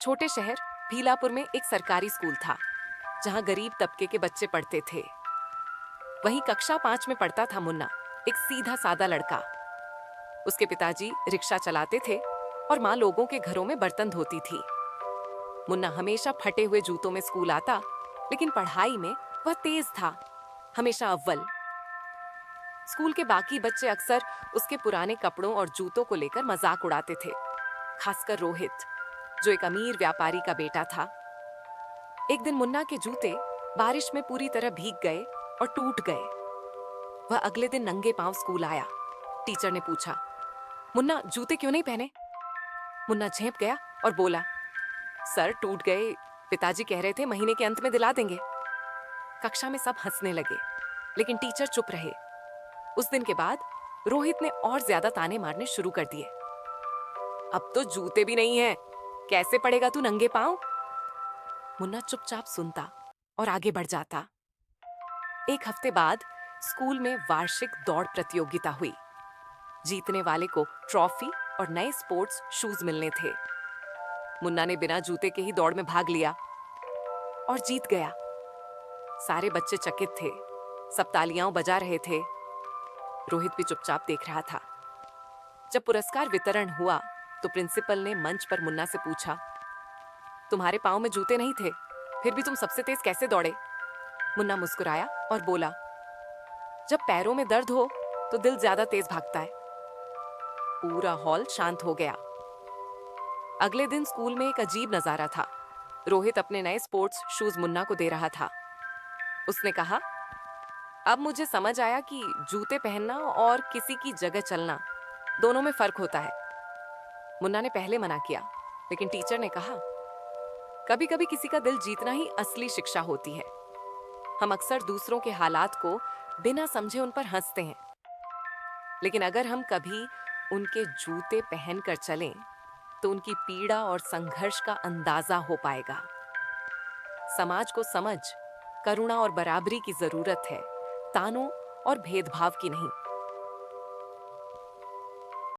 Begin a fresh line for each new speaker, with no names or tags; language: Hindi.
छोटे शहर भीलापुर में एक सरकारी स्कूल था जहां गरीब तबके के बच्चे पढ़ते थे। वहीं कक्षा 5 में पढ़ता था मुन्ना, एक सीधा सादा लड़का। उसके पिताजी रिक्शा चलाते थे और माँ लोगों के घरों में बर्तन धोती थी। मुन्ना हमेशा फटे हुए जूतों में स्कूल आता, लेकिन पढ़ाई में वह तेज था, हमेशा अव्वल। स्कूल के बाकी बच्चे अक्सर उसके पुराने कपड़ों और जूतों को लेकर मजाक उड़ाते थे, खासकर रोहित, जो एक अमीर व्यापारी का बेटा था। एक दिन मुन्ना के जूते बारिश में पूरी तरह भीग गए और टूट गए। वह अगले दिन नंगे पांव स्कूल आया। टीचर ने पूछा, मुन्ना जूते क्यों नहीं पहने? मुन्ना झेंप गया और बोला, सर टूट गए, पिताजी कह रहे थे महीने के अंत में दिला देंगे। कक्षा में सब हंसने लगे, लेकिन टीचर चुप रहे। उस दिन के बाद रोहित ने और ज्यादा ताने मारने शुरू कर दिए। अब तो जूते भी नहीं है, कैसे पढ़ेगा तू नंगे पांव? मुन्ना चुपचाप सुनता और आगे बढ़ जाता। एक हफ्ते बाद स्कूल में वार्षिक दौड़ प्रतियोगिता हुई। जीतने वाले को ट्रॉफी और नए स्पोर्ट्स शूज मिलने थे। मुन्ना ने बिना जूते के ही दौड़ में भाग लिया और जीत गया। सारे बच्चे चकित थे, सब तालियां बजा रहे थे। रोहित भी चुपचाप देख रहा था। जब पुरस्कार वितरण हुआ तो प्रिंसिपल ने मंच पर मुन्ना से पूछा, तुम्हारे पाँव में जूते नहीं थे, फिर भी तुम सबसे तेज कैसे दौड़े? मुन्ना मुस्कुराया और बोला, जब पैरों में दर्द हो तो दिल ज्यादा तेज भागता है। पूरा हॉल शांत हो गया। अगले दिन स्कूल में एक अजीब नजारा था। रोहित अपने नए स्पोर्ट्स शूज मुन्ना को दे रहा था। उसने कहा, अब मुझे समझ आया कि जूते पहनना और किसी की जगह चलना दोनों में फर्क होता है। मुन्ना ने पहले मना किया, लेकिन टीचर ने कहा, कभी कभी किसी का दिल जीतना ही असली शिक्षा होती है। हम अक्सर दूसरों के हालात को बिना समझे उन पर हंसते हैं, लेकिन अगर हम कभी उनके जूते पहनकर चलें तो उनकी पीड़ा और संघर्ष का अंदाजा हो पाएगा। समाज को समझ, करुणा और बराबरी की जरूरत है, तानों और भेदभाव की नहीं।